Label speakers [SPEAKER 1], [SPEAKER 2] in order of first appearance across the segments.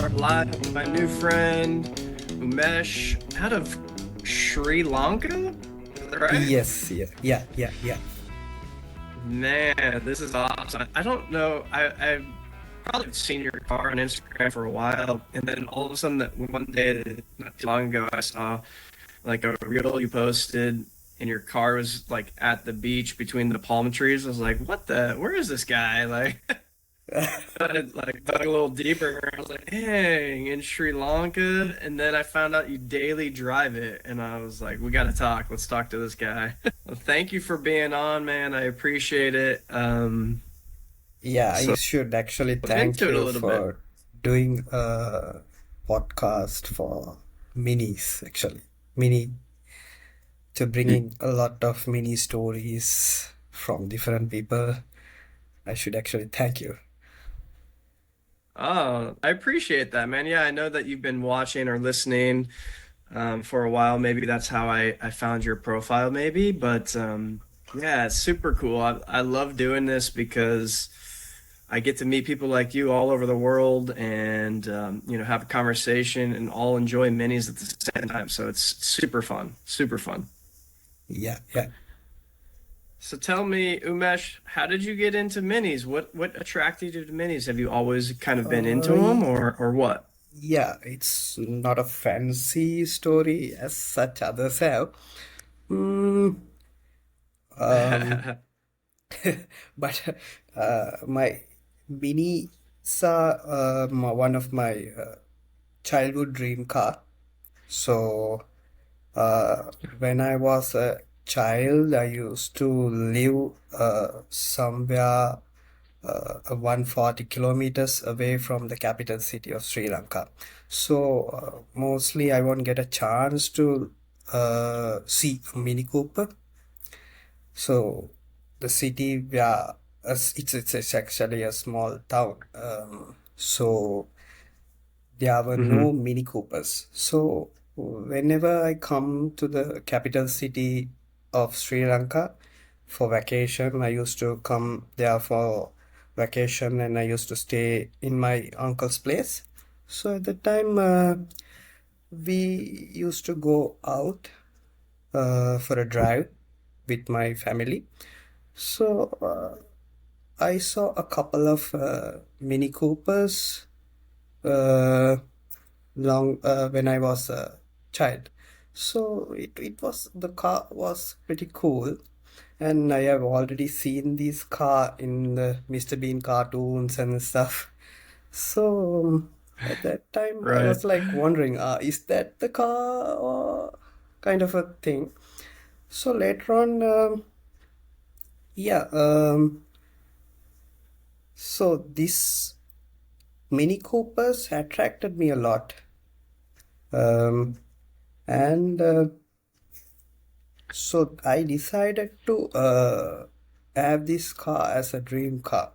[SPEAKER 1] live with my new friend Umesh out of Sri Lanka. Is that right?
[SPEAKER 2] Yes, yeah, yeah, yeah, yeah.
[SPEAKER 1] Man, this is awesome. I don't know. I've probably seen your car on Instagram for a while, and then all of a sudden, that one day, not too long ago, I saw like a reel you posted, and your car was like at the beach between the palm trees. I was like, "What the? Where is this guy?" Like, I like dug a little deeper. And I was like, "Dang, in Sri Lanka," and then I found out you daily drive it, and I was like, "We got to talk. Let's talk to this guy." Well, thank you for being on, man. I appreciate it.
[SPEAKER 2] Yeah, you
[SPEAKER 1] So
[SPEAKER 2] should actually
[SPEAKER 1] look
[SPEAKER 2] thank
[SPEAKER 1] into it a
[SPEAKER 2] you
[SPEAKER 1] little bit.
[SPEAKER 2] for doing a podcast for minis, actually. Mini, to bringing a lot of mini stories from different people. I should actually thank you.
[SPEAKER 1] Oh, I appreciate that, man. Yeah, I know that you've been watching or listening for a while. Maybe that's how I found your profile, maybe. But yeah, it's super cool. I love doing this because I get to meet people like you all over the world and, have a conversation and all enjoy minis at the same time. So it's super fun, super fun.
[SPEAKER 2] Yeah, yeah.
[SPEAKER 1] So tell me, Umesh, how did you get into minis? What attracted you to minis? Have you always kind of been into them
[SPEAKER 2] Uh,
[SPEAKER 1] or what?
[SPEAKER 2] yeah, it's not a fancy story as such others have. Mm, um, but my Mini are one of my childhood dream car. So when I was a child, I used to live somewhere 140 kilometers away from the capital city of Sri Lanka. So mostly I won't get a chance to see a Mini Cooper. So the city where it's actually a small town. So there were no
[SPEAKER 1] Hmm.
[SPEAKER 2] Mini Coopers. So whenever I come to the capital city of Sri Lanka for vacation, I used to come there for vacation and I used to stay in my uncle's place. So at the time, we used to go out for a drive with my family. So I saw a couple of Mini Coopers uh, long when I was a child. So it was the car was pretty cool, and I have already seen this car in the Mr. Bean cartoons and stuff. So at that time I
[SPEAKER 1] Right.
[SPEAKER 2] was like wondering, is that the car or kind of a thing? So later on, yeah, so this Mini Coopers attracted me a lot. Um, and So I decided to have this car as a dream car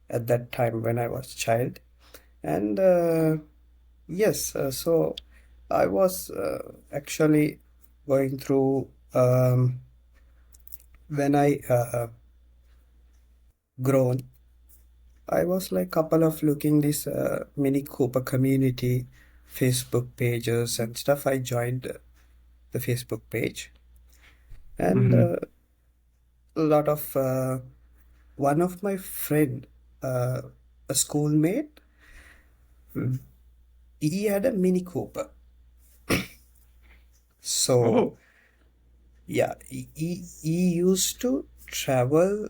[SPEAKER 2] at that time when I was a child. And yes, so I was actually going through when I grown. I was like couple of looking this Mini Cooper community Facebook pages and stuff. I joined the Facebook page and
[SPEAKER 1] Hmm.
[SPEAKER 2] a lot of one of my friend, uh, a schoolmate, he had a Mini Cooper. So
[SPEAKER 1] Oh,
[SPEAKER 2] yeah, he used to travel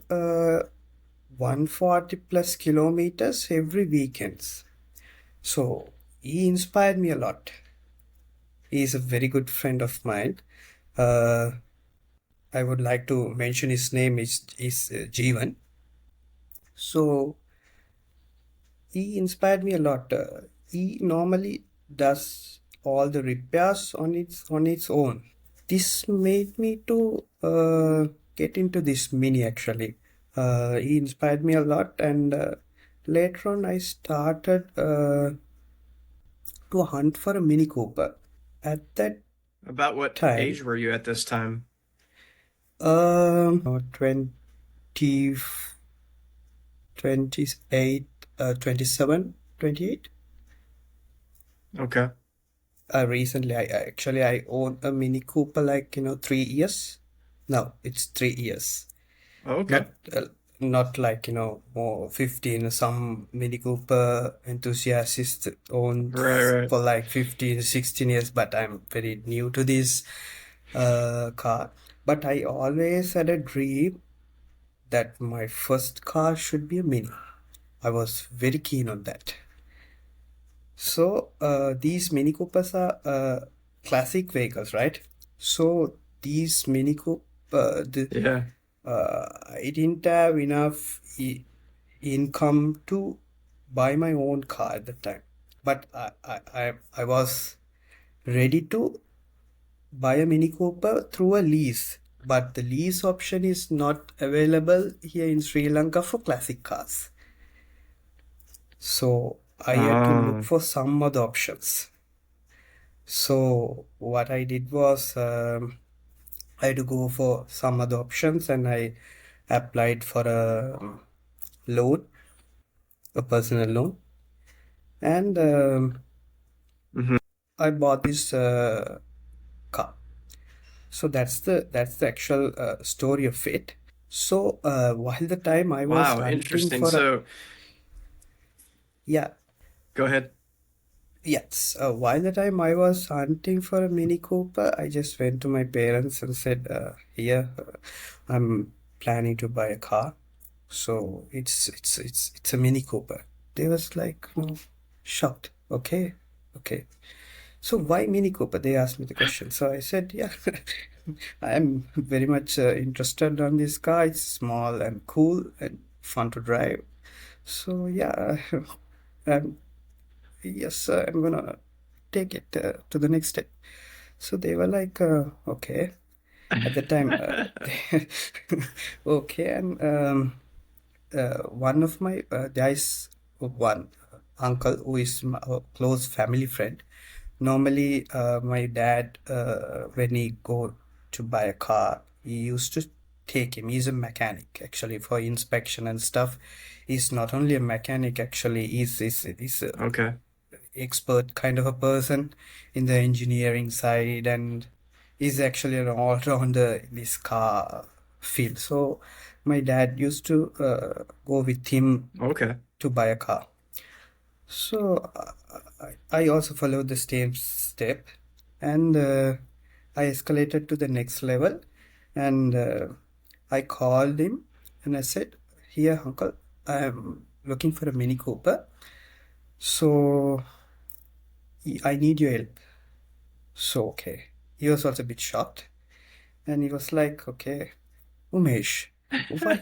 [SPEAKER 2] 140 plus kilometers every weekends. So he inspired me a lot. He is a very good friend of mine. Uh, I would like to mention his name is Jeevan. So he inspired me a lot. He normally does all the repairs on its own. This made me to get into this Mini actually. He inspired me a lot, and later on I started to hunt for a Mini Cooper. At that
[SPEAKER 1] about what
[SPEAKER 2] time,
[SPEAKER 1] age were you at this time?
[SPEAKER 2] 20, 28, 27, 28.
[SPEAKER 1] Okay.
[SPEAKER 2] Recently, I own a Mini Cooper, like, 3 years. No, it's 3 years.
[SPEAKER 1] Okay.
[SPEAKER 2] Not not like, more 15. Some Mini Cooper enthusiasts own
[SPEAKER 1] Right, right.
[SPEAKER 2] for like 15, 16 years, but I'm very new to this car. But I always had a dream that my first car should be a Mini. I was very keen on that. So, these Mini Coopers are classic vehicles, right? So, these Mini Cooper,
[SPEAKER 1] Yeah.
[SPEAKER 2] I didn't have enough income to buy my own car at the time. But I was ready to buy a Mini Cooper through a lease. But the lease option is not available here in Sri Lanka for classic cars. So I had to look
[SPEAKER 1] Oh.
[SPEAKER 2] for some other options. So what I did was I had to go for some other options and I applied for a loan, a personal loan, and
[SPEAKER 1] Hmm.
[SPEAKER 2] I bought this car. So that's the actual story of it. So while the time I was
[SPEAKER 1] Wow,
[SPEAKER 2] hunting
[SPEAKER 1] interesting.
[SPEAKER 2] for a
[SPEAKER 1] So
[SPEAKER 2] yeah.
[SPEAKER 1] go ahead.
[SPEAKER 2] Yes, while the time I was hunting for a Mini Cooper, I just went to my parents and said, "Here, I'm planning to buy a car. So it's a Mini Cooper." They was like, shocked. Okay, okay. So why Mini Cooper? They asked me the question. So I said, yeah, I'm very much interested on this car. It's small and cool and fun to drive. So yeah, um, yes, I'm gonna take it to the next step. So they were like, okay. At the time, okay, and one of my there's one uncle who is my close family friend. Normally, my dad, when he go to buy a car, he used to take him. He's a mechanic actually for inspection and stuff. He's not only a mechanic actually. He's a
[SPEAKER 1] Okay.
[SPEAKER 2] expert kind of a person in the engineering side and is actually an all-rounder in this car field. So my dad used to go with him
[SPEAKER 1] Okay.
[SPEAKER 2] to buy a car. So I also followed the same step and I escalated to the next level and I called him and I said, "Here, uncle, I'm looking for a Mini Cooper. So I need your help." So, okay. He was also a bit shocked. And he was like, okay, Umesh,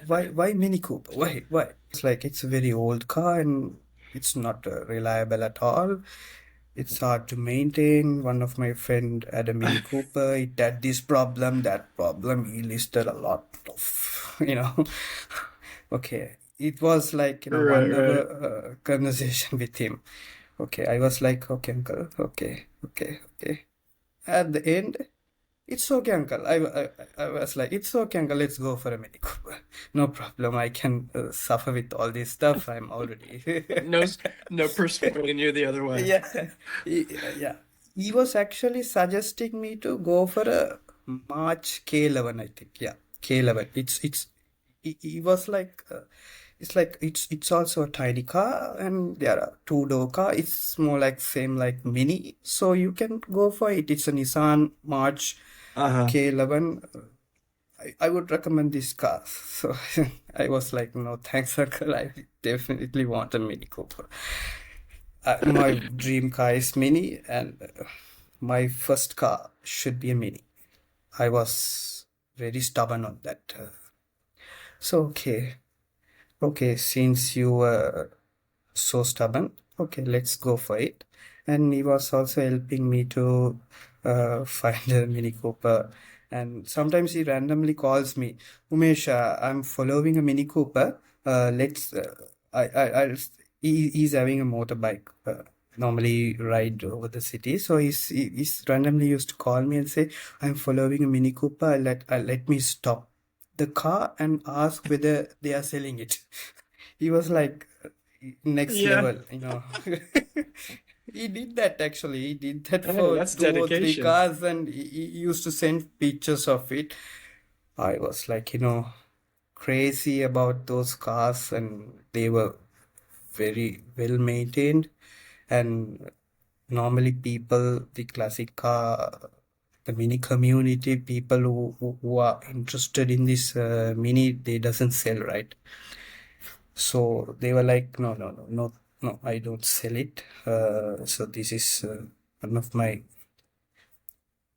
[SPEAKER 2] why Mini Cooper? Why? It's like, it's a very old car and it's not reliable at all. It's hard to maintain. One of my friend had a Mini Cooper. It had this problem, that problem. He listed a lot of, Okay. It was like,
[SPEAKER 1] Right,
[SPEAKER 2] one
[SPEAKER 1] right.
[SPEAKER 2] hour conversation with him. Okay. I was like, okay, uncle. Okay. Okay. Okay. At the end, it's okay, uncle. I was like, it's okay, uncle. Let's go for a Mini Cooper. No problem. I can suffer with all this stuff. I'm already.
[SPEAKER 1] No, no persuading you the other way.
[SPEAKER 2] Yeah, yeah. He was actually suggesting me to go for a March K11, I think. Yeah, K11. He was like, it's like it's also a tiny car and there are two-door car. It's more like same like Mini, so you can go for it. It's a Nissan March
[SPEAKER 1] Uh-huh.
[SPEAKER 2] K11. I would recommend this car. So I was like, no, thanks, uncle. I definitely want a Mini Cooper. My dream car is Mini, and my first car should be a Mini. I was very stubborn on that. So, okay, since you were so stubborn, okay, let's go for it. And he was also helping me to find a Mini Cooper. And sometimes he randomly calls me, Umesh, I'm following a Mini Cooper. Let's, I'll, he's having a motorbike. Normally ride over the city, so he's randomly used to call me and say, "I'm following a Mini Cooper. Let me stop the car and ask whether they are selling it." He was like next
[SPEAKER 1] Yeah.
[SPEAKER 2] level. He did that actually. He did that
[SPEAKER 1] Hey,
[SPEAKER 2] for
[SPEAKER 1] that's
[SPEAKER 2] two or three
[SPEAKER 1] dedication.
[SPEAKER 2] cars, and he used to send pictures of it. I was like, crazy about those cars, and they were very well maintained. And normally, people, the classic car, the mini community, people who are interested in this mini, they doesn't sell, right? So they were like, no, no, no, no, no, I don't sell it. So this is one of my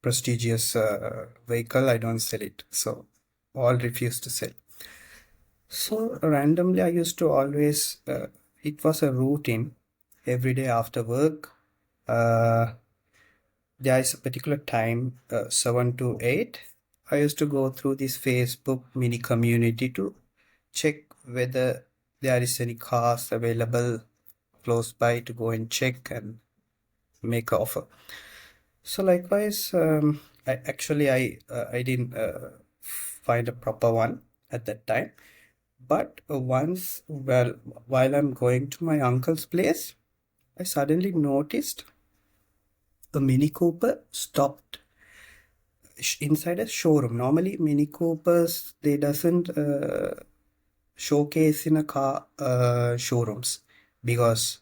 [SPEAKER 2] prestigious vehicle. I don't sell it. So all refused to sell. So randomly, I used to always, it was a routine every day after work. Uh, there is a particular time, 7 to 8. I used to go through this Facebook mini community to check whether there is any cars available close by to go and check and make an offer. So likewise, I didn't find a proper one at that time. But once, well, while I'm going to my uncle's place, I suddenly noticed a Mini Cooper stopped inside a showroom. Normally, Mini Coopers they doesn't showcase in a car showrooms because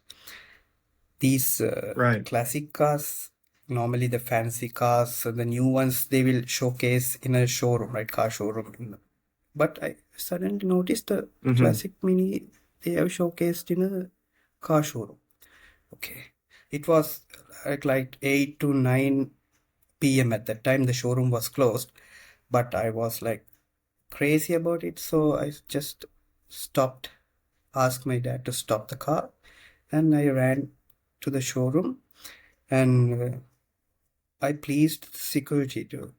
[SPEAKER 2] these
[SPEAKER 1] Right.
[SPEAKER 2] classic cars, normally the fancy cars, the new ones, they will showcase in a showroom, right? Car showroom. But I suddenly noticed the
[SPEAKER 1] Hmm.
[SPEAKER 2] classic Mini they have showcased in a car showroom. Okay. It was at like 8 to 9 p.m. at that time. The showroom was closed, but I was like crazy about it. So I just stopped, asked my dad to stop the car, and I ran to the showroom and I pleased security to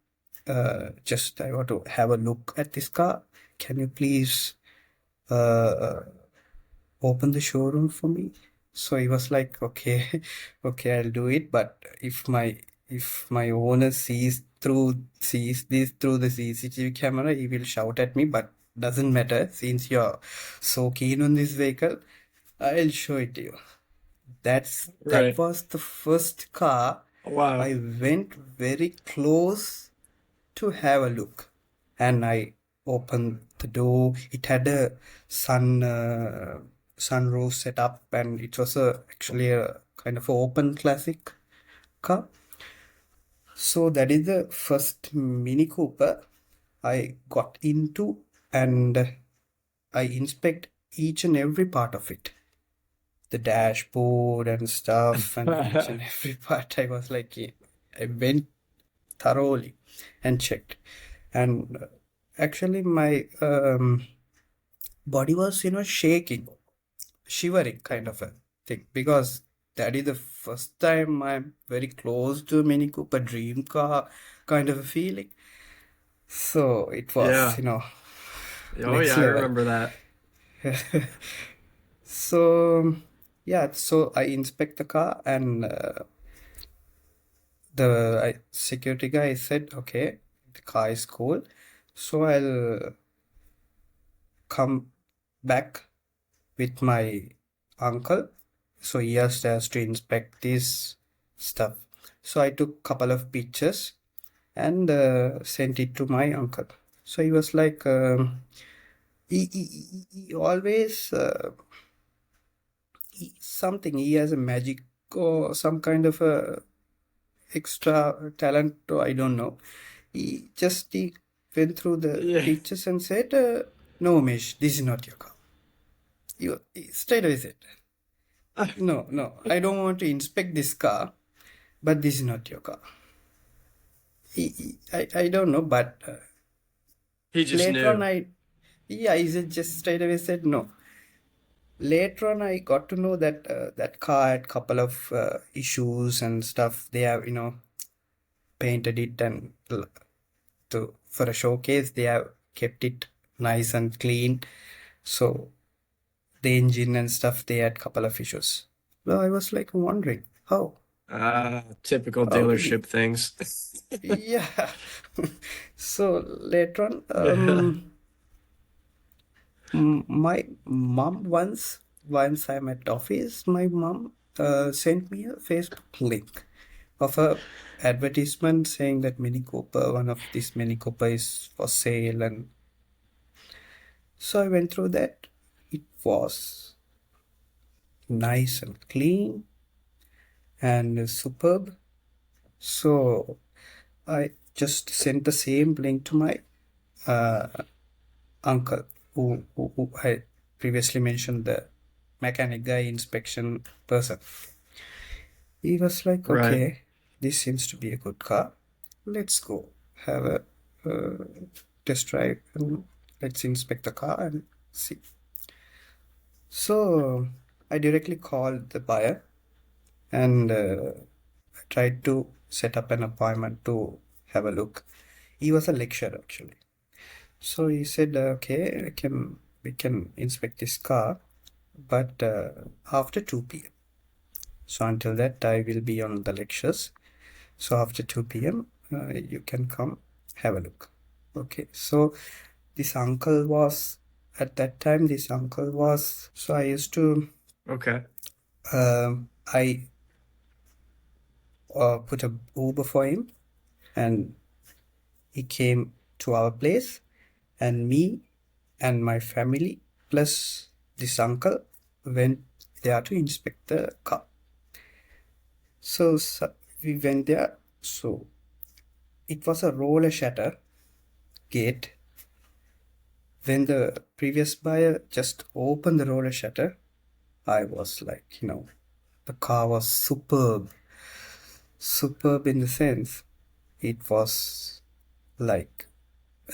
[SPEAKER 2] just I want to have a look at this car. Can you please uh, open the showroom for me? So he was like, okay, okay, I'll do it. But if my owner sees this through the CCTV camera, he will shout at me. But doesn't matter since you're so keen on this vehicle, I'll show it to you. That
[SPEAKER 1] Right.
[SPEAKER 2] was the first car
[SPEAKER 1] Wow.
[SPEAKER 2] I went very close to have a look, and I opened the door. It had a sunroof set up, and it was actually a kind of a open classic car. So that is the first Mini Cooper I got into, and I inspect each and every part of it, the dashboard and stuff, and each and every part. I was like, yeah, I went thoroughly and checked. And actually, my body was, shaking, shivering, kind of a thing, because that is the first time I'm very close to a Mini Cooper dream car kind of a feeling. So it was,
[SPEAKER 1] Yeah. Oh yeah,
[SPEAKER 2] next
[SPEAKER 1] I
[SPEAKER 2] level.
[SPEAKER 1] remember that.
[SPEAKER 2] So, yeah, so I inspect the car, and the security guy said, okay, the car is cool. So I'll come back with my uncle. So he asked us to inspect this stuff. So I took couple of pictures and sent it to my uncle. So he was like, he always something. He has a magic or some kind of a extra talent. Or I don't know. He went through the
[SPEAKER 1] Yeah.
[SPEAKER 2] pictures and said, "No, Umesh, this is not your car." He straight away said, "No, no, I don't want to inspect this car, but this is not your car." I don't know, but
[SPEAKER 1] He just
[SPEAKER 2] later on,
[SPEAKER 1] knew.
[SPEAKER 2] yeah, just straight away said no. Later on, I got to know that that car had couple of issues and stuff. They have, painted it and for a showcase, they have kept it nice and clean. So the engine and stuff, they had couple of issues. Well, I was like wondering
[SPEAKER 1] Typical
[SPEAKER 2] how
[SPEAKER 1] dealership things.
[SPEAKER 2] yeah. So later on,
[SPEAKER 1] Yeah.
[SPEAKER 2] my mom once I'm at office, my mom sent me a Facebook link of a advertisement saying that Mini Cooper, one of these Mini Cooper is for sale, and so I went through that. It was nice and clean and superb. So I just sent the same link to my uh, uncle, who I previously mentioned, the mechanic guy, inspection person. He was like,
[SPEAKER 1] Right.
[SPEAKER 2] okay, this seems to be a good car. Let's go have a test drive and let's inspect the car and see. So I directly called the buyer and I tried to set up an appointment to have a look. He was a lecturer actually. So he said, okay, we can inspect this car, but after 2 p.m. So until that, I will be on the lectures. So after 2 p.m., you can come have a look. Okay. So this uncle was at that time. This uncle was. So I used to.
[SPEAKER 1] Okay.
[SPEAKER 2] I put a Uber for him, and he came to our place, and me and my family plus this uncle went there to inspect the car. So we went there. So it was a roller shutter gate. When the previous buyer just opened the roller shutter, I was like, the car was superb. Superb in the sense it was like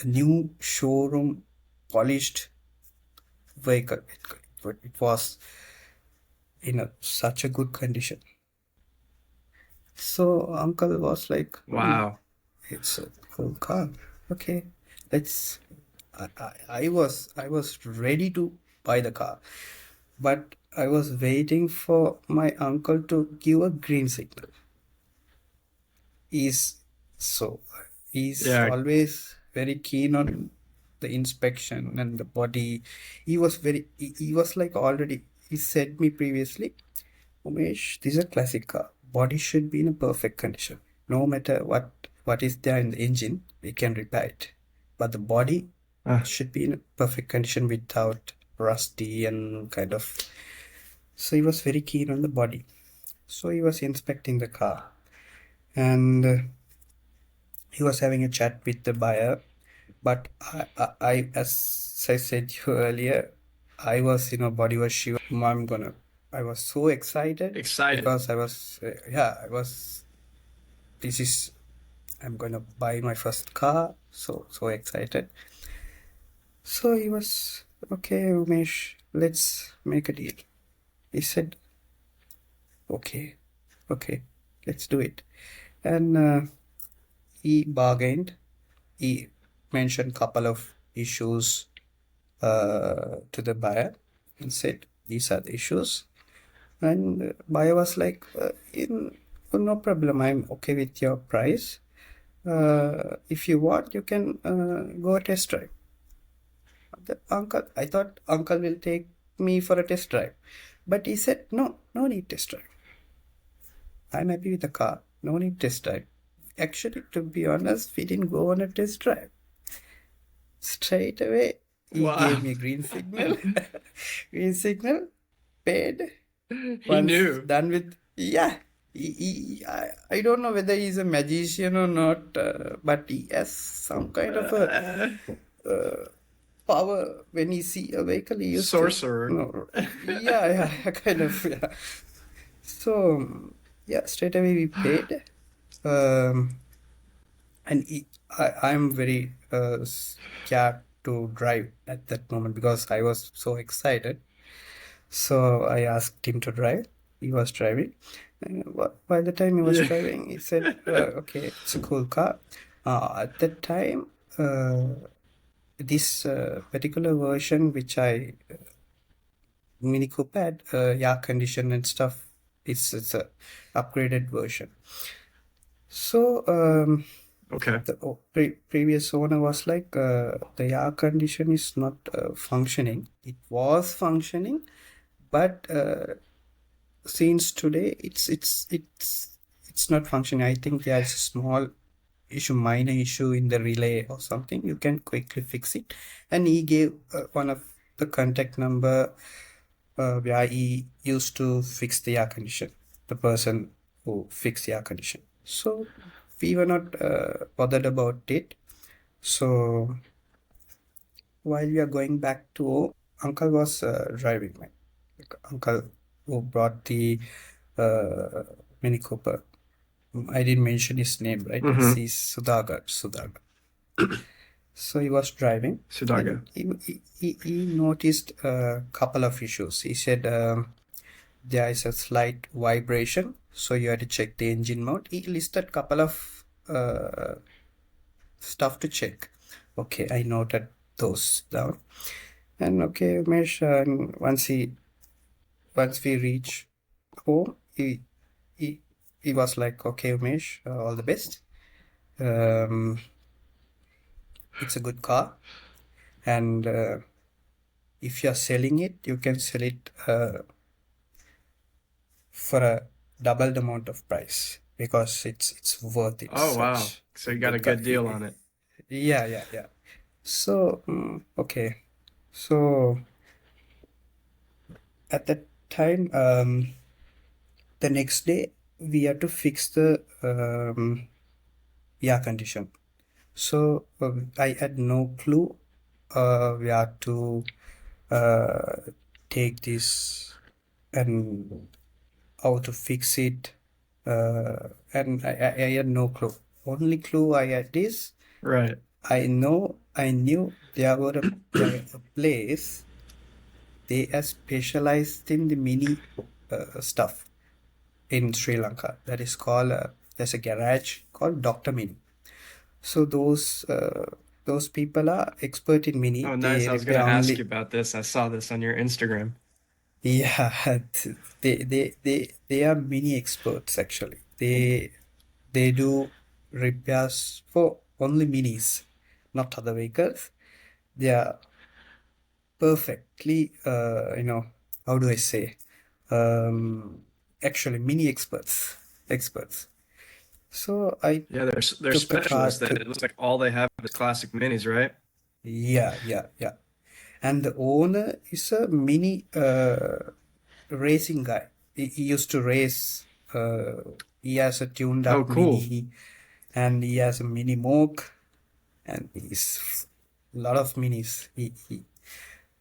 [SPEAKER 2] a new showroom polished vehicle. It was in such a good condition. So uncle was like,
[SPEAKER 1] Wow.
[SPEAKER 2] it's a cool car. Okay, let's. I was ready to buy the car, but I was waiting for my uncle to give a green signal. He's so he's
[SPEAKER 1] Yeah.
[SPEAKER 2] always very keen on the inspection and the body. He was like already he said me previously, Umesh, this is a classic car. Body should be in a perfect condition. No matter what is there in the engine, we can repair it. But the body
[SPEAKER 1] Uh,
[SPEAKER 2] should be in a perfect condition without rusty and kind of. So he was very keen on the body. So he was inspecting the car, and he was having a chat with the buyer. But as I said to you earlier, I was, body was shivering. I was so excited
[SPEAKER 1] excited.
[SPEAKER 2] because I was, yeah, I was, this is, I'm gonna buy my first car. So excited. So he was, okay, Umesh, let's make a deal. He said, okay, okay, let's do it. And he bargained. He mentioned couple of issues to the buyer and said, these are the issues. And buyer was like, no problem, I'm okay with your price. If you want, you can go a test drive. I thought uncle will take me for a test drive. But he said, no, no need test drive. I'm happy with the car. No need test drive. Actually, to be honest, we didn't go on a test drive. Straight away, he
[SPEAKER 1] Wow.
[SPEAKER 2] gave me a green signal. Green signal, paid.
[SPEAKER 1] He
[SPEAKER 2] Once
[SPEAKER 1] knew.
[SPEAKER 2] done with, yeah. I don't know whether he's a magician or not, but he has some kind of a
[SPEAKER 1] Uh,
[SPEAKER 2] power. When he see a vehicle, he used to,
[SPEAKER 1] sorcerer.
[SPEAKER 2] yeah, kind of, yeah. So, yeah, straight away we paid. Um, and I'm very scared to drive at that moment because I was so excited. So I asked him to drive. He was driving. And by the time he was
[SPEAKER 1] Yeah.
[SPEAKER 2] driving, he said, okay, it's a cool car. At that time, this particular version, which Mini Cooper had, air condition and stuff, it's a upgraded version. So
[SPEAKER 1] Okay.
[SPEAKER 2] the previous owner was like, the air condition is not functioning. It was functioning, but since today it's not functioning. I think there's a small issue, minor issue in the relay or something. You can quickly fix it. And he gave one of the contact number where he used to fix the air condition, the person who fixed the air condition. So we were not bothered about it. So while we are going back to home, uncle was driving. My uncle who brought the uh, Mini Cooper. I didn't mention his name, right? It's
[SPEAKER 1] Mm-hmm.
[SPEAKER 2] his Sudagar. Sudagar. So he was driving,
[SPEAKER 1] Sudaga.
[SPEAKER 2] and he noticed a couple of issues. He said there is a slight vibration, so you had to check the engine mode. He listed couple of stuff to check. Okay, I noted those down. And okay, Umesh, and once we reach home, he he was like, okay, Umesh, all the best. Um, it's a good car, and if you're selling it, you can sell it for a double the amount of price because it's worth it.
[SPEAKER 1] Oh wow.
[SPEAKER 2] Such
[SPEAKER 1] So
[SPEAKER 2] a
[SPEAKER 1] you got a
[SPEAKER 2] good car.
[SPEAKER 1] good deal on it.
[SPEAKER 2] Yeah, yeah, yeah. So okay, so at that time, the next day we had to fix the air condition. So I had no clue where to uh, take this and how to fix it. And I had no clue. Only clue I had is
[SPEAKER 1] Right.
[SPEAKER 2] I knew there a place they are specialized in the mini stuff in Sri Lanka. That is called there's a garage called Doctor Mini. So those people are expert in mini.
[SPEAKER 1] Oh, nice.
[SPEAKER 2] They
[SPEAKER 1] I was gonna
[SPEAKER 2] repair
[SPEAKER 1] ask you
[SPEAKER 2] only.
[SPEAKER 1] about this. I saw this on your Instagram.
[SPEAKER 2] Yeah, they are mini experts actually. They do repairs for only minis, not other vehicles. They are perfectly, how do I say? Um, Actually, mini experts. So I
[SPEAKER 1] Yeah, they're
[SPEAKER 2] took the car
[SPEAKER 1] specialists that
[SPEAKER 2] to,
[SPEAKER 1] it looks like all they have is classic minis, right?
[SPEAKER 2] yeah, yeah, yeah. And the owner is a mini racing guy. He used to race. He has a tuned
[SPEAKER 1] Oh,
[SPEAKER 2] up
[SPEAKER 1] cool.
[SPEAKER 2] mini, and he has a mini moke, and he's a lot of minis.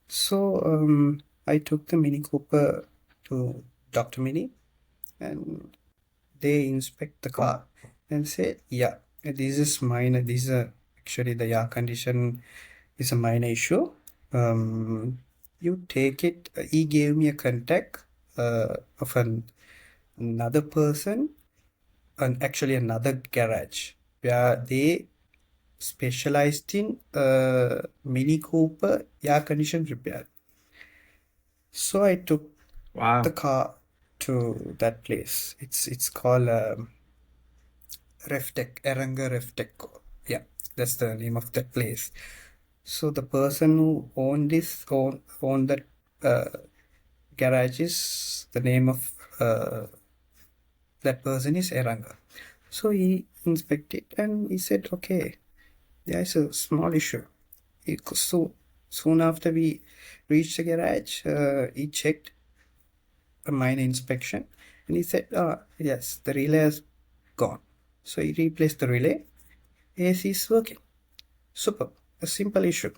[SPEAKER 2] So I took the Mini Cooper to Dr. Mini, and they inspect the car and say, yeah, this is minor. This is actually the air condition is a minor issue. You take it. He gave me a contact of another person, and actually another garage where they specialized in Mini Cooper air condition repair. So I took the
[SPEAKER 1] Wow.
[SPEAKER 2] car to that place. It's called Reftec, Eranga Reftec. Yeah, that's the name of that place. So the person who owned that uh, garage is the name of that person is Eranga. So he inspected and he said, okay, there's a small issue. So soon after we reached the garage, he checked a minor inspection and he said, yes, the relay has gone. So he replaced the relay. AC is working. Super. A simple issue.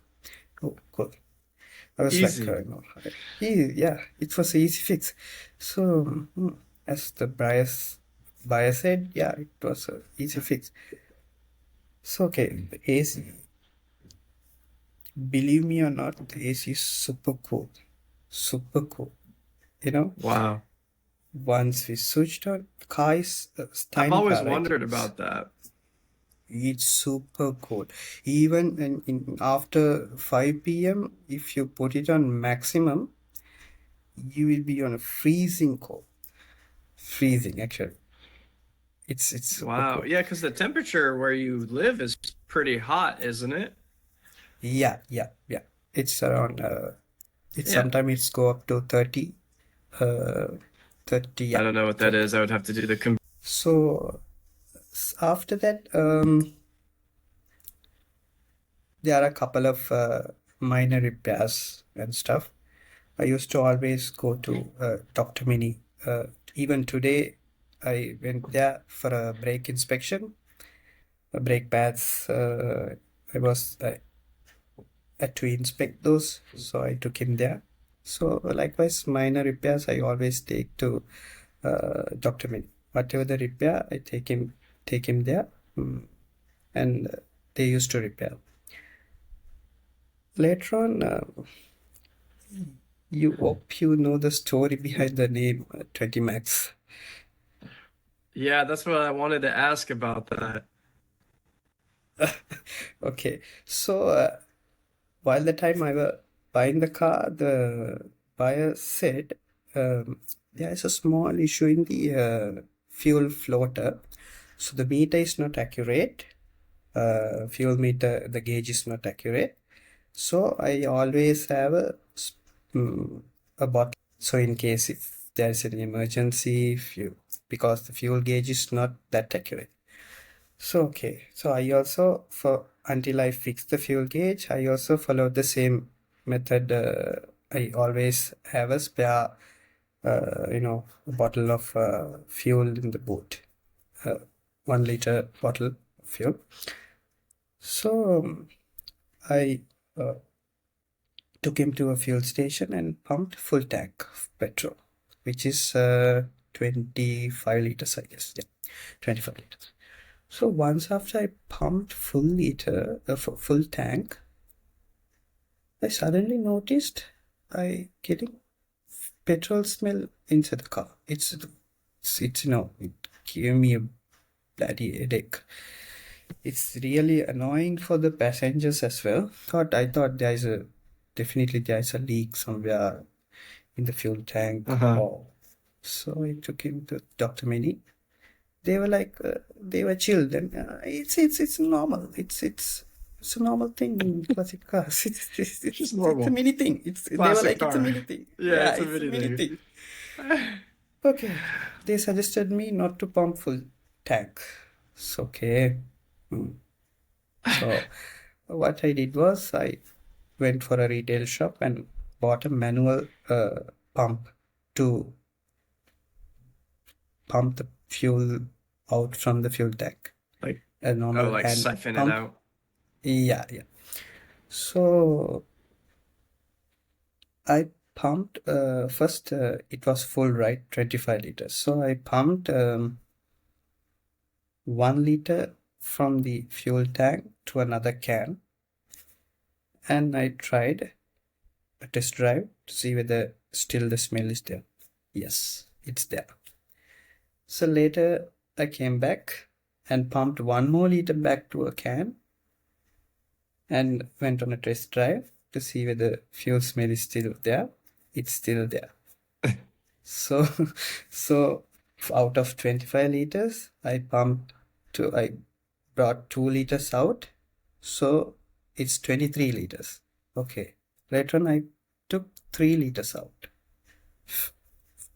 [SPEAKER 2] Oh, cool. I was like,
[SPEAKER 1] Easy.
[SPEAKER 2] no, yeah, it was an easy fix. So, as the buyer said, yeah, it was an easy fix. So, okay, the AC, believe me or not, the AC is super cool. Super cool. You know,
[SPEAKER 1] Wow.
[SPEAKER 2] once we switched on, the car is a
[SPEAKER 1] I've
[SPEAKER 2] tiny
[SPEAKER 1] always
[SPEAKER 2] car, right?
[SPEAKER 1] wondered about that.
[SPEAKER 2] It's super cool. Even after 5 p.m., if you put it on maximum, you will be on a freezing cold. Freezing, actually. It's super
[SPEAKER 1] Wow.
[SPEAKER 2] cool.
[SPEAKER 1] Yeah, because the temperature where you live is pretty hot, isn't it?
[SPEAKER 2] Yeah, yeah, yeah. It's around it's
[SPEAKER 1] Yeah.
[SPEAKER 2] sometimes it's go up to 30. Uh, 30,
[SPEAKER 1] I
[SPEAKER 2] yeah,
[SPEAKER 1] don't know what that
[SPEAKER 2] 30.
[SPEAKER 1] is. I would have to do the
[SPEAKER 2] So after that, there are a couple of minor repairs and stuff. I used to always go to Dr. Mini. Even today, I went there for a brake inspection, brake pads. I had to inspect those, so I took him there. So likewise, minor repairs I always take to Dr. Mini. Whatever the repair, I take him there, and they used to repair. Later on, you hope you know the story behind the name 20 Max.
[SPEAKER 1] Yeah, that's what I wanted to ask about that.
[SPEAKER 2] Okay, so while the time I was buying the car, the buyer said there is a small issue in the fuel floater. So the meter is not accurate. Fuel meter, the gauge is not accurate. So I always have a bottle. So in case if there's an emergency, because the fuel gauge is not that accurate. So okay, so I also for until I fix the fuel gauge, I also follow the same method. I always have a spare, a bottle of fuel in the boot, uh, 1 liter bottle of fuel. So I uh, took him to a fuel station and pumped full tank of petrol, which is 25 liters, I guess. Yeah, 25 liters. So once after I pumped full tank, I suddenly noticed I getting petrol smell inside the car. It gave me a bloody headache. It's really annoying for the passengers as well. I thought definitely there's a leak somewhere in the fuel tank.
[SPEAKER 1] Uh-huh.
[SPEAKER 2] Or so I took him to Dr. Mini. They were like they were chilled, and it's normal. It's a normal thing in classic cars.
[SPEAKER 1] Just
[SPEAKER 2] It's a
[SPEAKER 1] normal.
[SPEAKER 2] mini thing. They were
[SPEAKER 1] Classic
[SPEAKER 2] like, it's a
[SPEAKER 1] car.
[SPEAKER 2] mini thing.
[SPEAKER 1] Yeah,
[SPEAKER 2] Yeah,
[SPEAKER 1] it's a
[SPEAKER 2] it's a
[SPEAKER 1] mini
[SPEAKER 2] mini
[SPEAKER 1] thing.
[SPEAKER 2] thing. Okay, they suggested me not to pump full tank. It's okay. Hmm. So what I did was I went for a retail shop and bought a manual pump to pump the fuel out from the fuel tank.
[SPEAKER 1] Like,
[SPEAKER 2] A
[SPEAKER 1] oh,
[SPEAKER 2] normal
[SPEAKER 1] like
[SPEAKER 2] hand
[SPEAKER 1] siphon it
[SPEAKER 2] pump.
[SPEAKER 1] out.
[SPEAKER 2] Yeah, yeah. So I pumped first, it was full, right? 25 liters. So I pumped 1 liter from the fuel tank to another can, and I tried a test drive to see whether still the smell is there. Yes, it's there. So later I came back and pumped 1 more liter back to a can and went on a test drive to see whether fuel smell is still there. It's still there. So, so out of 25 liters, I brought 2 liters out. So it's 23 liters. Okay. Later on, I took 3 liters out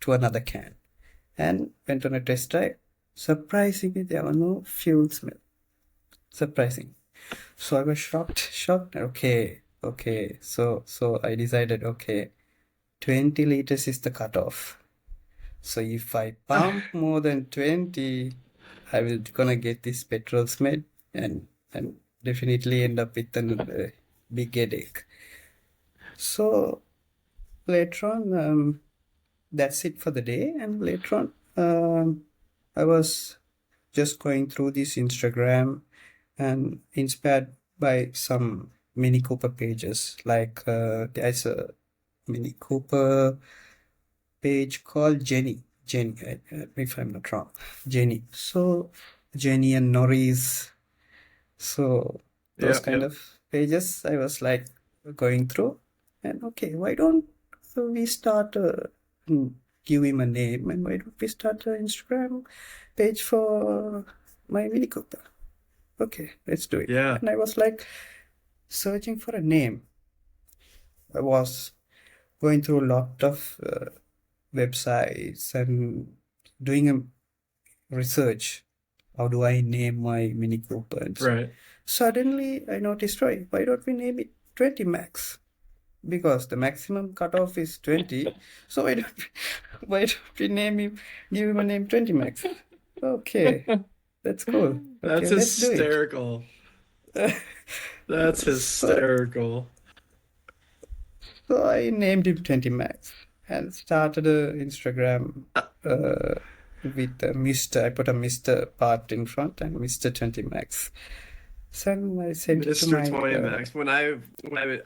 [SPEAKER 2] to another can and went on a test drive. Surprisingly, there was no fuel smell. Surprising. So I was shocked. Okay. So I decided, okay, 20 liters is the cutoff. So if I pump more than 20, I will gonna get this petrol smell and definitely end up with a big headache. So later on, that's it for the day. And later on, I was just going through this Instagram and inspired by some Mini Cooper pages. Like there's a Mini Cooper page called Jenny, if I'm not wrong, Jenny. So Jenny and Norris. So those
[SPEAKER 1] Yep,
[SPEAKER 2] kind
[SPEAKER 1] yep.
[SPEAKER 2] of pages I was like going through, and okay, why don't we start give him a name, and why don't we start an Instagram page for my Mini Cooper? Okay, let's do it.
[SPEAKER 1] Yeah.
[SPEAKER 2] And I was like searching for a name. I was going through a lot of websites and doing a research. How do I name my Mini Cooper? And so
[SPEAKER 1] Right.
[SPEAKER 2] suddenly I noticed, right, why don't we name it 20 Max? Because the maximum cutoff is 20. So why don't we give him a name 20 Max? Okay, that's cool.
[SPEAKER 1] That's
[SPEAKER 2] Okay, let's do it.
[SPEAKER 1] hysterical. That's
[SPEAKER 2] So,
[SPEAKER 1] hysterical.
[SPEAKER 2] so I named him 20 Max and started a Instagram with a Mr. I put a Mr. part in front and Mr. 20 Max. So I sent it to
[SPEAKER 1] Mr.
[SPEAKER 2] my
[SPEAKER 1] 20 Max.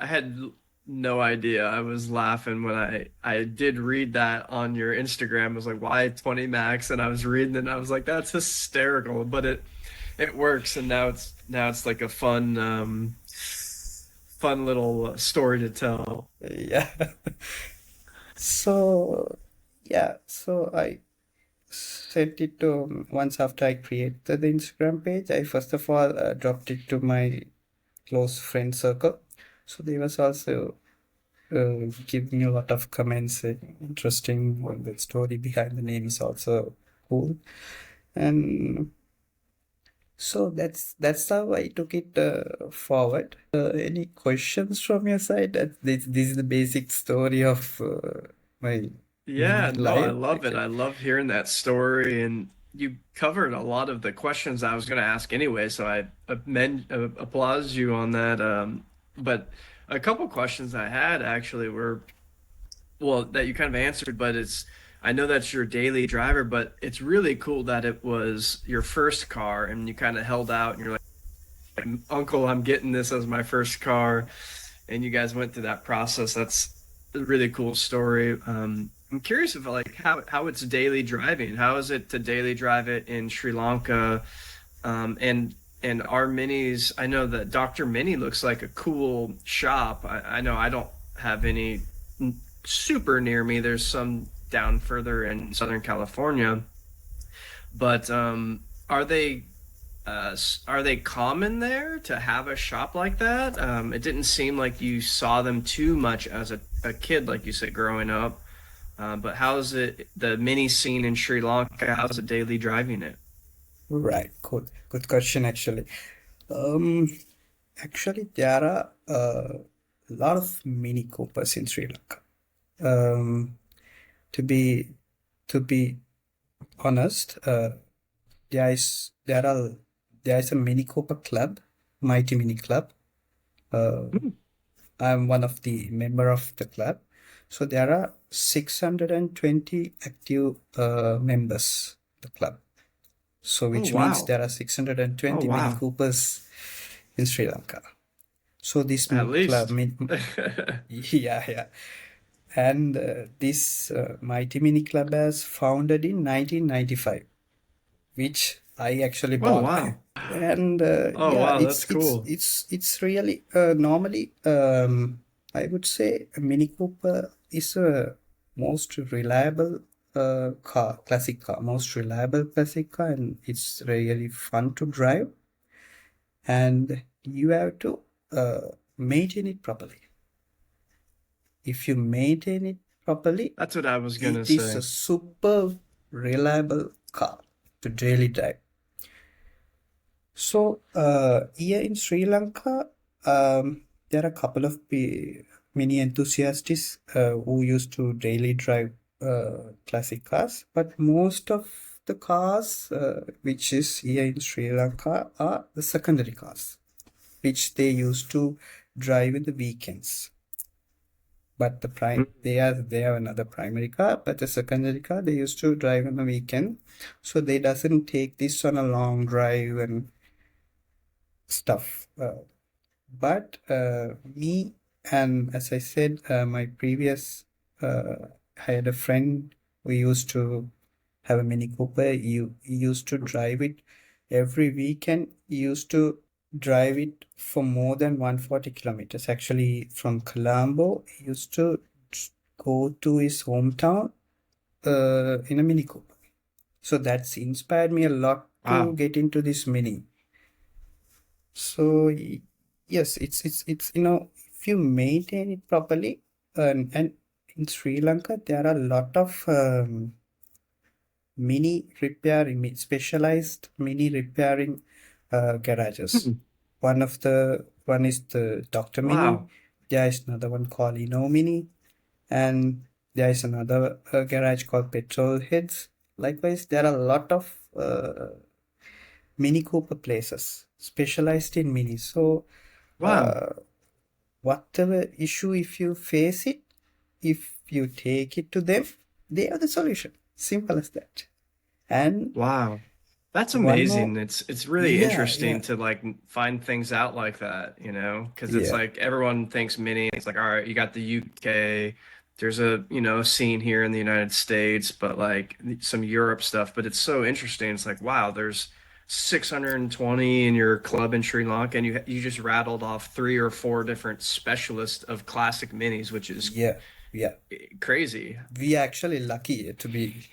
[SPEAKER 1] I had no idea. I was laughing when I did read that on your Instagram. I was like, why 20 Max? And I was reading it and I was like, that's hysterical. But it works, and now it's like a fun little story to tell.
[SPEAKER 2] yeah. So yeah, so I sent it to once after I created the Instagram page. I first of all dropped it to my close friend circle. So they was also giving a lot of comments, interesting. The story behind the name is also cool, and so that's how I took it forward. Any questions from your side? This is the basic story of my mini
[SPEAKER 1] Yeah, no, I
[SPEAKER 2] life,
[SPEAKER 1] love it.
[SPEAKER 2] actually.
[SPEAKER 1] I love hearing that story, and you covered a lot of the questions I was going to ask anyway, so I applaud you on that. But a couple questions I had actually were, well, that you kind of answered, but I know that's your daily driver, but it's really cool that it was your first car and you kind of held out and you're like, Uncle, I'm getting this as my first car, and you guys went through that process. That's a really cool story. I'm curious of like how it's daily driving. How is it to daily drive it in Sri Lanka? And our minis. I know that Dr. Mini looks like a cool shop. I know I don't have any super near me. There's some down further in Southern California, but are they common there to have a shop like that? It didn't seem like you saw them too much as a kid, like you said, growing up. But how's it the mini scene in Sri Lanka? How's it daily driving it?
[SPEAKER 2] Right, good question actually. Um, Actually, there are a lot of Mini Coopers in Sri Lanka. Um, to be to be honest, there is there are there is a Mini Cooper club, Mighty Mini Club. Uh,
[SPEAKER 1] Hmm.
[SPEAKER 2] I'm one of the member of the club. So there are 620 active members, the club. So
[SPEAKER 1] Oh
[SPEAKER 2] which means
[SPEAKER 1] wow!
[SPEAKER 2] there are
[SPEAKER 1] Oh
[SPEAKER 2] 620 Mini
[SPEAKER 1] wow!
[SPEAKER 2] Coopers in Sri Lanka. So this
[SPEAKER 1] At
[SPEAKER 2] club,
[SPEAKER 1] least.
[SPEAKER 2] yeah, yeah. And this Mighty Mini Club has founded in 1995, which I actually
[SPEAKER 1] Oh
[SPEAKER 2] born.
[SPEAKER 1] wow!
[SPEAKER 2] And
[SPEAKER 1] Oh
[SPEAKER 2] yeah,
[SPEAKER 1] wow! That's cool.
[SPEAKER 2] it's really normally I would say a Mini Cooper is a most reliable classic car, most reliable classic car, and it's really fun to drive. And you have to uh, maintain it properly. If you maintain it properly,
[SPEAKER 1] That's what I was gonna
[SPEAKER 2] it is a
[SPEAKER 1] say.
[SPEAKER 2] super reliable car to daily drive. So, here in Sri Lanka, there are a couple of mini enthusiasts who used to daily drive classic cars, but most of the cars which is here in Sri Lanka are the secondary cars, which they used to drive in the weekends. But they have another primary car, but the secondary car they used to drive on the weekend, so they doesn't take this on a long drive and stuff. But me, and as I said, my previous, I had a friend who used to have a Mini Cooper. He used to drive it every weekend. He used to drive it for more than 140 kilometers. Actually, from Colombo, he used to go to his hometown in a Mini Cooper. So that's inspired me a lot to
[SPEAKER 1] Wow.
[SPEAKER 2] get into this Mini. So yes, it's if you maintain it properly, and in Sri Lanka, there are a lot of specialized mini repairing garages.
[SPEAKER 1] Hmm.
[SPEAKER 2] One is the Dr. Mini.
[SPEAKER 1] Wow.
[SPEAKER 2] There is another one called Inno Mini, and there is another garage called Petrol Heads. Likewise, there are a lot of Mini Cooper places specialized in mini. So,
[SPEAKER 1] Wow.
[SPEAKER 2] uh, whatever issue, if you face it, if you take it to them, they have the solution. Simple as that. And
[SPEAKER 1] Wow. That's
[SPEAKER 2] one more,
[SPEAKER 1] amazing. It's really
[SPEAKER 2] yeah,
[SPEAKER 1] interesting
[SPEAKER 2] yeah,
[SPEAKER 1] to like find things out like that, because it's
[SPEAKER 2] yeah,
[SPEAKER 1] like everyone thinks mini. It's like, all right, you got the UK, there's a, scene here in the United States, but like some Europe stuff, but it's so interesting. It's like, wow, there's 620 in your club in Sri Lanka, and you just rattled off three or four different specialists of classic minis, which is
[SPEAKER 2] yeah, yeah.
[SPEAKER 1] crazy.
[SPEAKER 2] We are actually lucky to be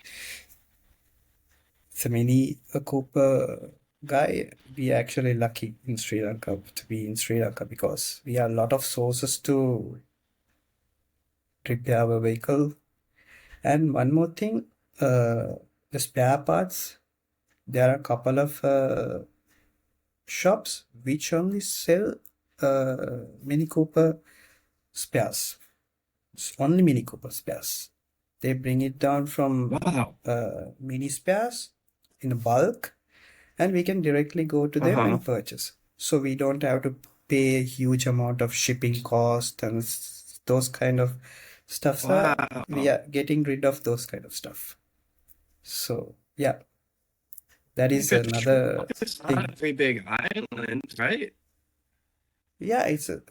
[SPEAKER 2] the Mini Cooper guy. We are actually lucky in Sri Lanka to be in Sri Lanka because we have a lot of sources to repair our vehicle. And one more thing, the spare parts. There are a couple of shops which only sell Mini Cooper spares. It's only Mini Cooper spares. They bring it down from
[SPEAKER 1] Wow.
[SPEAKER 2] mini spares in bulk, and we can directly go to them
[SPEAKER 1] Uh-huh.
[SPEAKER 2] and purchase. So we don't have to pay a huge amount of shipping cost and those kind of stuff. So we
[SPEAKER 1] Wow.
[SPEAKER 2] are getting rid of those kind of stuff. So yeah, that
[SPEAKER 1] Yeah,
[SPEAKER 2] is
[SPEAKER 1] because Sri
[SPEAKER 2] another
[SPEAKER 1] Lanka is not
[SPEAKER 2] thing.
[SPEAKER 1] a very big island, right?
[SPEAKER 2] Yeah, it's a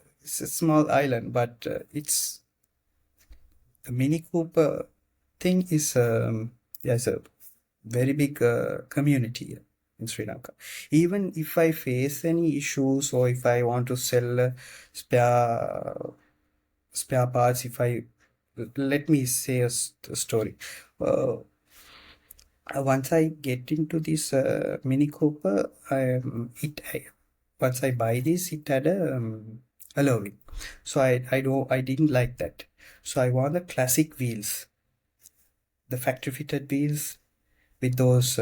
[SPEAKER 2] small island, but it's the Mini Cooper thing is yeah, it's a very big community here in Sri Lanka. Even if I face any issues or if I want to sell spare spare parts, if I let me say a story. Uh, Once I get into this Mini Cooper, once I buy this, it had a alloy wheel. So I didn't like that. So I want the classic wheels, the factory fitted wheels with those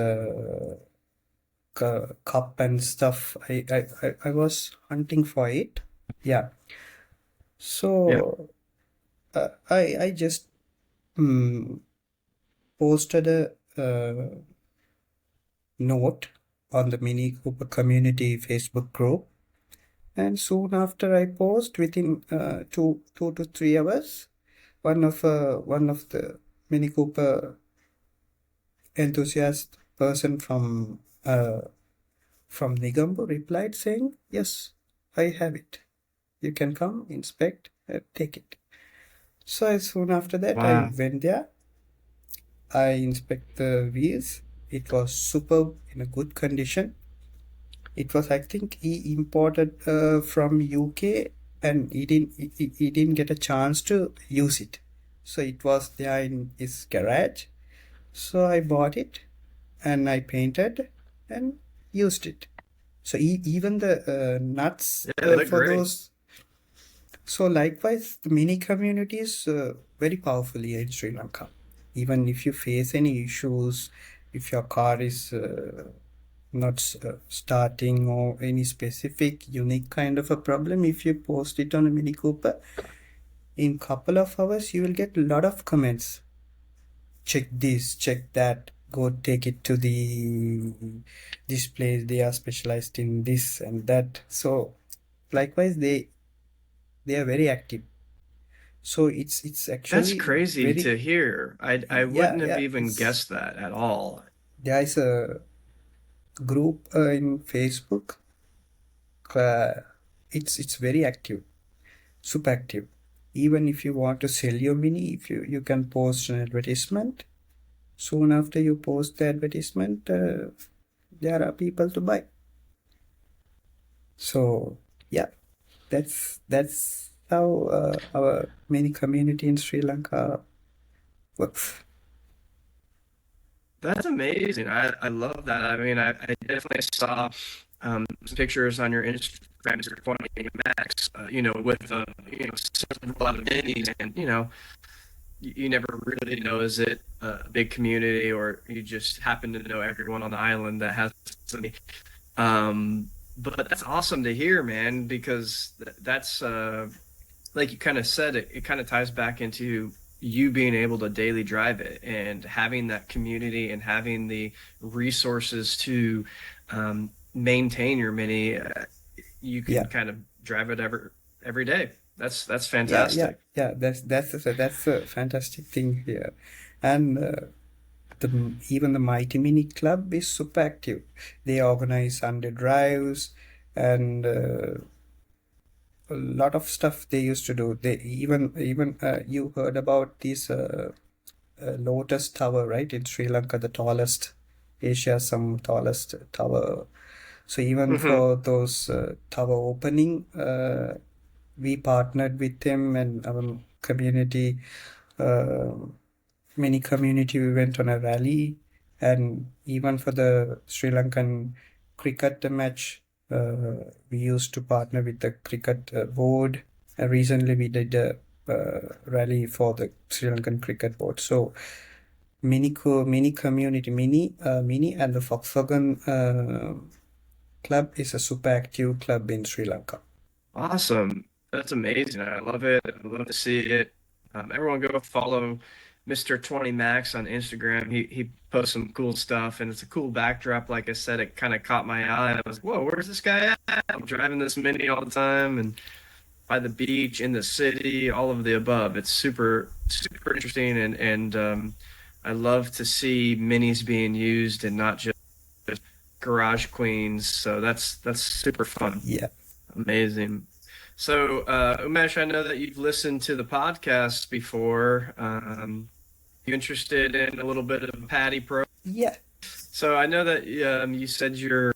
[SPEAKER 2] cup and stuff. I was hunting for it. Yeah.
[SPEAKER 1] Yeah.
[SPEAKER 2] So I just mm, posted a note on the Mini Cooper community Facebook group, and soon after I post, within 2 to 3 hours, one of the Mini Cooper enthusiast person from Nigambo replied saying, "Yes, I have it. You can come, inspect, and take it." So as soon after that, I
[SPEAKER 1] Wow.
[SPEAKER 2] went there. I inspect the wheels. It was superb, in a good condition. It was, I think, he imported from UK, and he didn't get a chance to use it. So it was there in his garage. So I bought it and I painted and used it. So even the nuts
[SPEAKER 1] Yeah, they look
[SPEAKER 2] for
[SPEAKER 1] great.
[SPEAKER 2] those. So likewise, the mini community is very powerful here in Sri Lanka. Even if you face any issues, if your car is not starting or any specific unique kind of a problem, if you post it on a Mini Cooper, in couple of hours you will get a lot of comments. Check this, check that. Go take it to this place. They are specialized in this and that. So likewise, they are very active. So it's
[SPEAKER 1] That's
[SPEAKER 2] actually
[SPEAKER 1] crazy
[SPEAKER 2] very,
[SPEAKER 1] to hear. I
[SPEAKER 2] yeah,
[SPEAKER 1] wouldn't have
[SPEAKER 2] yeah.
[SPEAKER 1] even
[SPEAKER 2] It's
[SPEAKER 1] guessed that at all.
[SPEAKER 2] There is a group in Facebook. Uh, it's very active, super active. Even if you want to sell your mini, if you can post an advertisement. Soon after you post the advertisement, there are people to buy. So yeah, that's how our mini community in Sri Lanka works.
[SPEAKER 1] That's amazing. I love that. I mean, I definitely saw some pictures on your Instagram, your funny Max, with a lot of minis, and you never really know, is it a big community or you just happen to know everyone on the island that has something. But that's awesome to hear, man, because that's like you kind of said, it kind of ties back into you being able to daily drive it and having that community and having the resources to maintain your mini. You can
[SPEAKER 2] Yeah,
[SPEAKER 1] kind of drive it every day. That's
[SPEAKER 2] yeah, yeah,
[SPEAKER 1] fantastic.
[SPEAKER 2] yeah. That's a fantastic thing here, and even the Mighty Mini Club is super active. They organize Sunday drives and a lot of stuff they used to do. They even you heard about this Lotus Tower, right, in Sri Lanka, the tallest, Asia's some tallest tower. So even
[SPEAKER 1] Hmm.
[SPEAKER 2] for those tower opening, we partnered with them and our community. Uh, Many community we went on a rally, and even for the Sri Lankan cricket match, we used to partner with the cricket board. And recently we did a rally for the Sri Lankan cricket board. So mini community, mini and the Volkswagen club is a super active club in Sri Lanka.
[SPEAKER 1] Awesome. That's amazing. I love it. I love to see it. Everyone go follow Mr. 20 Max on Instagram. He posts some cool stuff and it's a cool backdrop. Like I said, it kind of caught my eye. I was, whoa, where's this guy at? I'm driving this Mini all the time and by the beach, in the city, all of the above. It's super interesting and I love to see minis being used and not just garage queens. So that's super fun.
[SPEAKER 2] Yeah.
[SPEAKER 1] Amazing. So, Umesh, I know that you've listened to the podcast before. You interested in a little bit of Patty Pro?
[SPEAKER 2] Yeah.
[SPEAKER 1] So I know that you said you're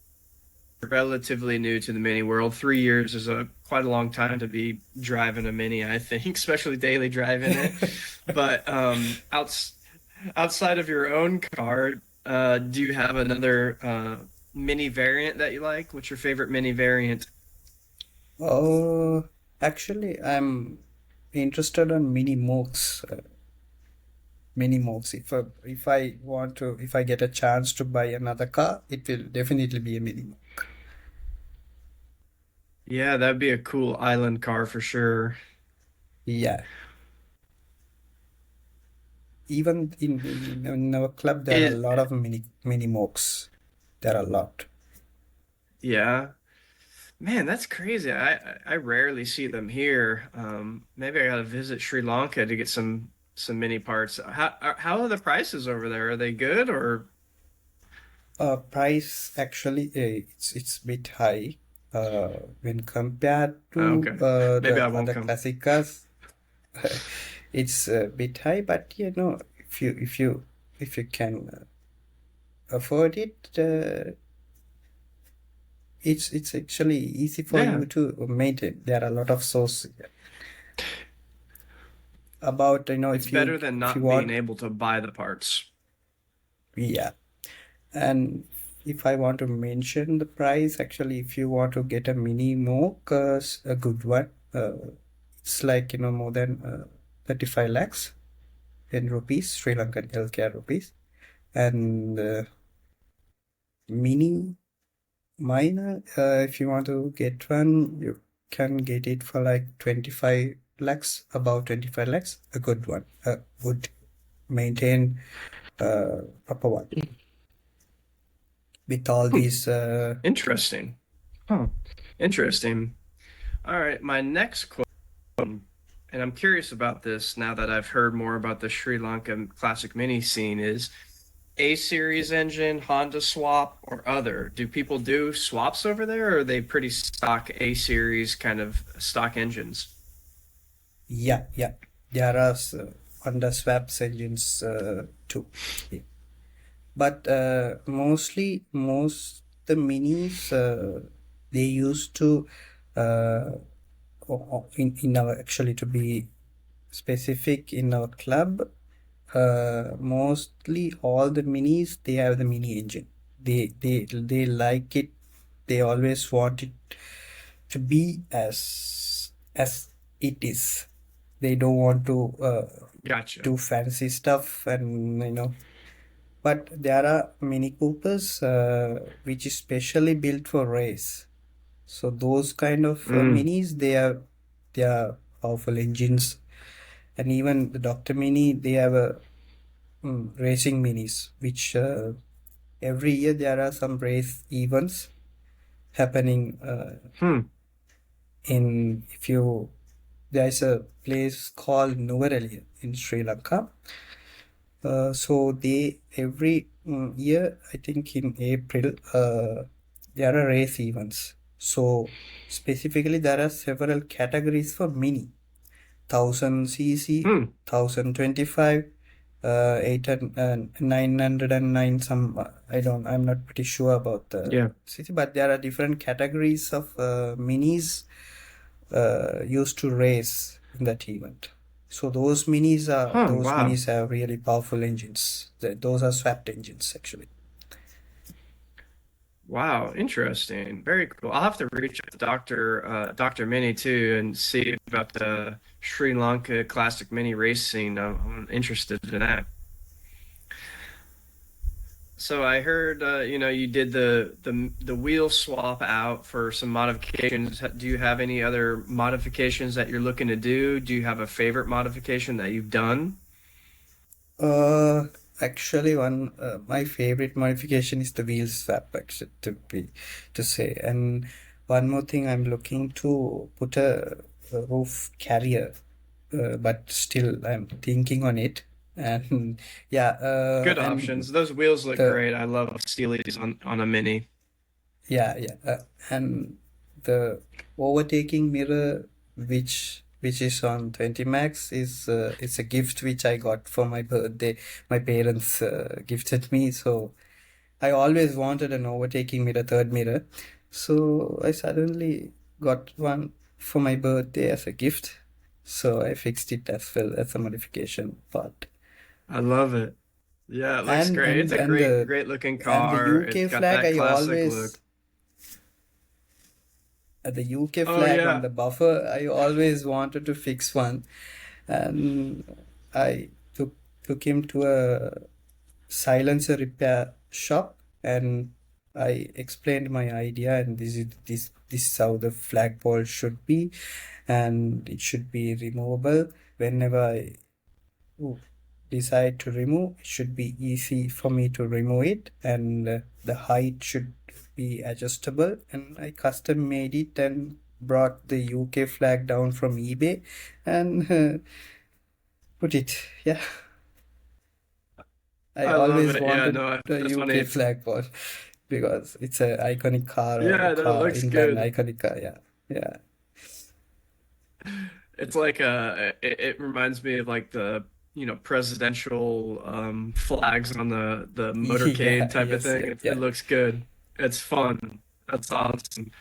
[SPEAKER 1] relatively new to the mini world. 3 years is a quite a long time to be driving a mini, I think, especially daily driving it. But outside of your own car, do you have another mini variant that you like? What's your favorite mini variant?
[SPEAKER 2] Oh, actually, I'm interested on mini mooks. Mini mooks. If I get a chance to buy another car, it will definitely be a mini mook.
[SPEAKER 1] Yeah, that'd be a cool island car for sure.
[SPEAKER 2] Yeah. Even in our club, there are a
[SPEAKER 1] It,
[SPEAKER 2] lot of mini mooks. There are a lot.
[SPEAKER 1] yeah. Man, that's crazy. I rarely see them here. Maybe I gotta visit Sri Lanka to get some mini parts. How are the prices over there? Are they good or
[SPEAKER 2] Price actually, it's a bit high. When compared
[SPEAKER 1] oh,
[SPEAKER 2] to
[SPEAKER 1] okay? Maybe
[SPEAKER 2] the
[SPEAKER 1] I won't
[SPEAKER 2] other
[SPEAKER 1] come.
[SPEAKER 2] classic cars, it's a bit high. But if you can afford it, it's actually easy for
[SPEAKER 1] Yeah,
[SPEAKER 2] you to maintain. There are a lot of source about
[SPEAKER 1] it's better than
[SPEAKER 2] if you
[SPEAKER 1] not being
[SPEAKER 2] want,
[SPEAKER 1] able to buy the parts.
[SPEAKER 2] yeah. And if I want to mention the price, actually, if you want to get a mini moke, a good one, it's like more than 35 lakhs in rupees, Sri Lankan healthcare rupees, and mini minor, if you want to get one, you can get it for like 25 lakhs, about 25 lakhs, a good one, a good maintained proper one with all
[SPEAKER 1] Hmm,
[SPEAKER 2] these.
[SPEAKER 1] interesting. Huh. Interesting. All right, my next question, and I'm curious about this now that I've heard more about the Sri Lankan classic mini scene is A series engine, Honda swap, or other? Do people do swaps over there, or are they pretty stock A series kind of stock engines?
[SPEAKER 2] Yeah, yeah. There are Honda swaps engines too. Yeah. But most the minis they used to in our actually to be specific in our club, mostly all the minis they have the mini engine. They like it. They always want it to be as it is. They don't want to
[SPEAKER 1] Gotcha.
[SPEAKER 2] do fancy stuff, and but there are Mini Coopers which is specially built for race. So those kind of
[SPEAKER 1] Mm.
[SPEAKER 2] minis, they are powerful engines, and even the Doctor Mini, they have a racing minis, which every year there are some race events happening
[SPEAKER 1] Hmm.
[SPEAKER 2] in if you there's a place called Nuvareli in Sri Lanka. So they every year, I think in April, there are race events. So specifically, there are several categories for mini: 1000 cc,
[SPEAKER 1] Hmm.
[SPEAKER 2] 1025, 909. Some I'm not pretty sure about the
[SPEAKER 1] Yeah.
[SPEAKER 2] cc, but there are different categories of minis used to race in that event. So
[SPEAKER 1] Huh.
[SPEAKER 2] those
[SPEAKER 1] Wow.
[SPEAKER 2] minis have really powerful engines. Those are swapped engines actually.
[SPEAKER 1] Wow. Interesting. Very cool. I'll have to reach out to Dr. Mini too and see about the Sri Lanka Classic Mini race scene. I'm interested in that. So I heard, you did the wheel swap out for some modifications. Do you have any other modifications that you're looking to do? Do you have a favorite modification that you've done?
[SPEAKER 2] Uh, Actually, one my favorite modification is the wheel swap. Actually, to say, and one more thing, I'm looking to put a roof carrier, but still I'm thinking on it. And yeah,
[SPEAKER 1] Good
[SPEAKER 2] and
[SPEAKER 1] options. Those wheels look
[SPEAKER 2] the
[SPEAKER 1] great. I love Steelies on a Mini.
[SPEAKER 2] Yeah, yeah, and the overtaking mirror, which is on 20 Max, is it's a gift which I got for my birthday. My parents gifted me, so I always wanted an overtaking mirror, third mirror. So I suddenly got one for my birthday as a gift. So I fixed it as well as a modification part.
[SPEAKER 1] I love it. Yeah, it looks
[SPEAKER 2] And
[SPEAKER 1] great. It's
[SPEAKER 2] and
[SPEAKER 1] a
[SPEAKER 2] and the
[SPEAKER 1] great looking
[SPEAKER 2] and the
[SPEAKER 1] car. It's
[SPEAKER 2] UK
[SPEAKER 1] got
[SPEAKER 2] flag,
[SPEAKER 1] that
[SPEAKER 2] I
[SPEAKER 1] classic look.
[SPEAKER 2] always the UK
[SPEAKER 1] Oh
[SPEAKER 2] flag on
[SPEAKER 1] yeah.
[SPEAKER 2] the buffer, I always wanted to fix one, and I took him to a silencer repair shop, and I explained my idea, and this is how the flagpole should be, and it should be removable whenever I decide to remove. It should be easy for me to remove it, and the height should be adjustable. And I custom made it and brought the UK flag down from eBay and put it. Yeah, I
[SPEAKER 1] I love
[SPEAKER 2] always
[SPEAKER 1] it. Yeah,
[SPEAKER 2] wanted
[SPEAKER 1] no,
[SPEAKER 2] the
[SPEAKER 1] that's
[SPEAKER 2] UK
[SPEAKER 1] funny.
[SPEAKER 2] flag for because it's a iconic car or a
[SPEAKER 1] Yeah, no, it
[SPEAKER 2] car
[SPEAKER 1] looks
[SPEAKER 2] England
[SPEAKER 1] good.
[SPEAKER 2] iconic car. Yeah, yeah,
[SPEAKER 1] It's like it reminds me of like the presidential flags on the motorcade
[SPEAKER 2] yeah,
[SPEAKER 1] type of
[SPEAKER 2] yes,
[SPEAKER 1] thing.
[SPEAKER 2] yeah,
[SPEAKER 1] It
[SPEAKER 2] yeah.
[SPEAKER 1] looks good. It's fun. That's awesome.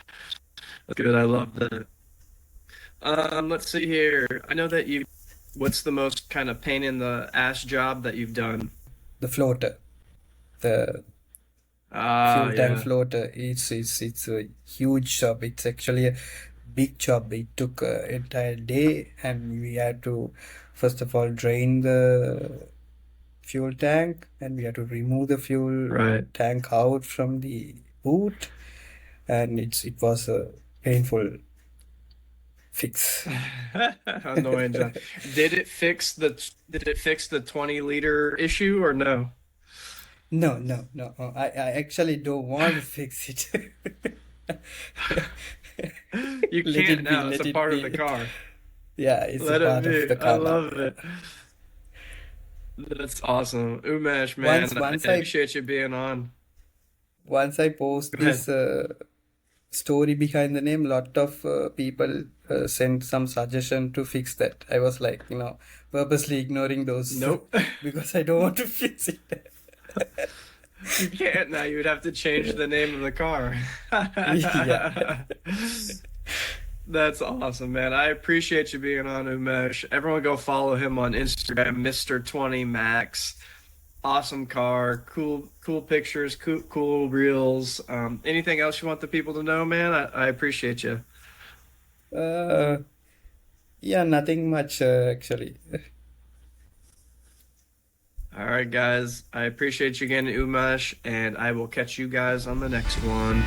[SPEAKER 1] That's good. I love that. Let's see here. I know that you. What's the most kind of pain in the ass job that you've done?
[SPEAKER 2] The floater, the
[SPEAKER 1] Ah,
[SPEAKER 2] fuel tank
[SPEAKER 1] yeah.
[SPEAKER 2] floater. It's a huge job. It's actually a big job. It took an entire day, and we had to first of all drain the fuel tank, and we had to remove the fuel
[SPEAKER 1] Right.
[SPEAKER 2] tank out from the boot, and it was a painful fix.
[SPEAKER 1] Annoying job. Did it fix the 20-liter issue or no?
[SPEAKER 2] No, no, no. I actually don't want to fix it.
[SPEAKER 1] You
[SPEAKER 2] Let
[SPEAKER 1] can't
[SPEAKER 2] it be,
[SPEAKER 1] now. It's
[SPEAKER 2] let
[SPEAKER 1] a
[SPEAKER 2] it
[SPEAKER 1] part of the
[SPEAKER 2] be.
[SPEAKER 1] car.
[SPEAKER 2] Yeah, it's a
[SPEAKER 1] Let it
[SPEAKER 2] part of
[SPEAKER 1] be.
[SPEAKER 2] the
[SPEAKER 1] I
[SPEAKER 2] car now.
[SPEAKER 1] love
[SPEAKER 2] Yeah.
[SPEAKER 1] it. That's awesome. Umesh, man,
[SPEAKER 2] Once
[SPEAKER 1] I
[SPEAKER 2] once I
[SPEAKER 1] appreciate you being on.
[SPEAKER 2] once I post
[SPEAKER 1] Go ahead.
[SPEAKER 2] this story behind the name, lot of people sent some suggestion to fix that. I was like, purposely ignoring those
[SPEAKER 1] Nope.
[SPEAKER 2] because I don't want to fix it.
[SPEAKER 1] You can't now. You would have to change the name of the car.
[SPEAKER 2] Yeah.
[SPEAKER 1] That's awesome, man. I appreciate you being on, Umesh. Everyone go follow him on Instagram, Mr. 20 Max. Awesome car, cool pictures, cool reels. Anything else you want the people to know, man? I appreciate you.
[SPEAKER 2] Uh, Yeah, nothing much actually.
[SPEAKER 1] All right, guys. I appreciate you again, Umesh, and I will catch you guys on the next one.